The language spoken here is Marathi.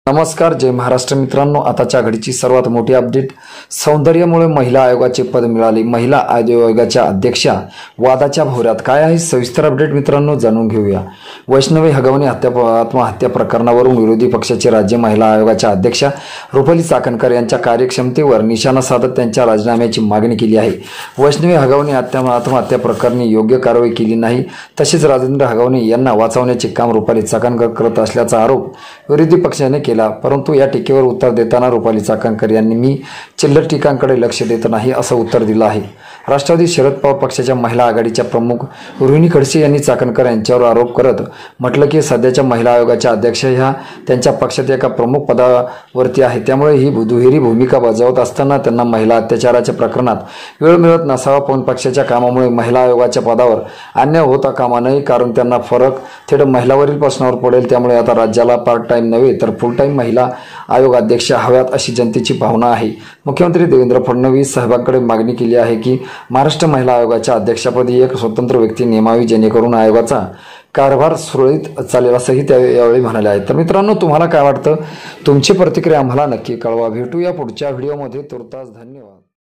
नमस्कार, जय महाराष्ट्र मित्रांनो। आताच्या घडीची सर्वात मोठी अपडेट, सौंदर्यामुळे महिला आयोगाचे पद मिळाले, महिला आयोगाच्या अध्यक्षा वादाच्या भोवऱ्यात। काय आहे सविस्तर अपडेट मित्रांनो, जाणून घेऊया। वैष्णवी हगवणे आत्महत्या प्रकरणावरून विरोधी पक्षाचे राज्य महिला आयोगाच्या अध्यक्षा रुपाली चाकणकर यांच्या कार्यक्षमतेवर निशाणा साधत त्यांच्या राजीनाम्याची मागणी केली आहे। वैष्णवी हगवणे आत्महत्या प्रकरणी योग्य कारवाई केली नाही, तसेच राजेंद्र हगवणे यांना वाचवण्याचे काम रुपाली चाकणकर करत असल्याचा आरोप विरोधी पक्षाने केला। परंतु या टीकेवर उत्तर देताना रुपाली चाकणकर यांनी मी चिल्लर टीकांकडे लक्ष देत नाही असं उत्तर दिलं आहे। राष्ट्रवादी शरद पवार पक्षाच्या महिला आघाडीच्या प्रमुख रोहिणी खडसे यांनी चाकणकर यांच्यावर आरोप करत म्हटलं की सध्याच्या महिला आयोगाच्या अध्यक्ष ह्या त्यांच्या पक्षात एका प्रमुख पदावरती आहे, त्यामुळे ही दुहेरी भूमिका बजावत असताना त्यांना महिला अत्याचाराच्या प्रकरणात वेळ मिळत नसावा, पण पक्षाच्या कामामुळे महिला आयोगाच्या पदावर अन्याय होता कामा नये, कारण त्यांना फरक थेट महिलावरील प्रश्नावर पडेल। त्यामुळे आता राज्याला पार्ट टाइम नव्हे तर फुल टाइम महिला आयोग अध्यक्ष हव्यात अशी जनतेची भावना आहे। मुख्यमंत्री देवेंद्र फडणवीस साहेबांकडे मागणी केली आहे की महाराष्ट्र महिला आयोगाच्या अध्यक्षपदी एक स्वतंत्र व्यक्ती नेमावी, जेणेकरून आयोगाचा कारभार सुरळीत चालेल असंही त्या यावेळी म्हणाले आहेत। तर मित्रांनो, तुम्हाला काय वाटतं? तुमची प्रतिक्रिया आम्हाला नक्की कळवा। भेटूया पुढच्या व्हिडिओमध्ये। तुर्तास धन्यवाद।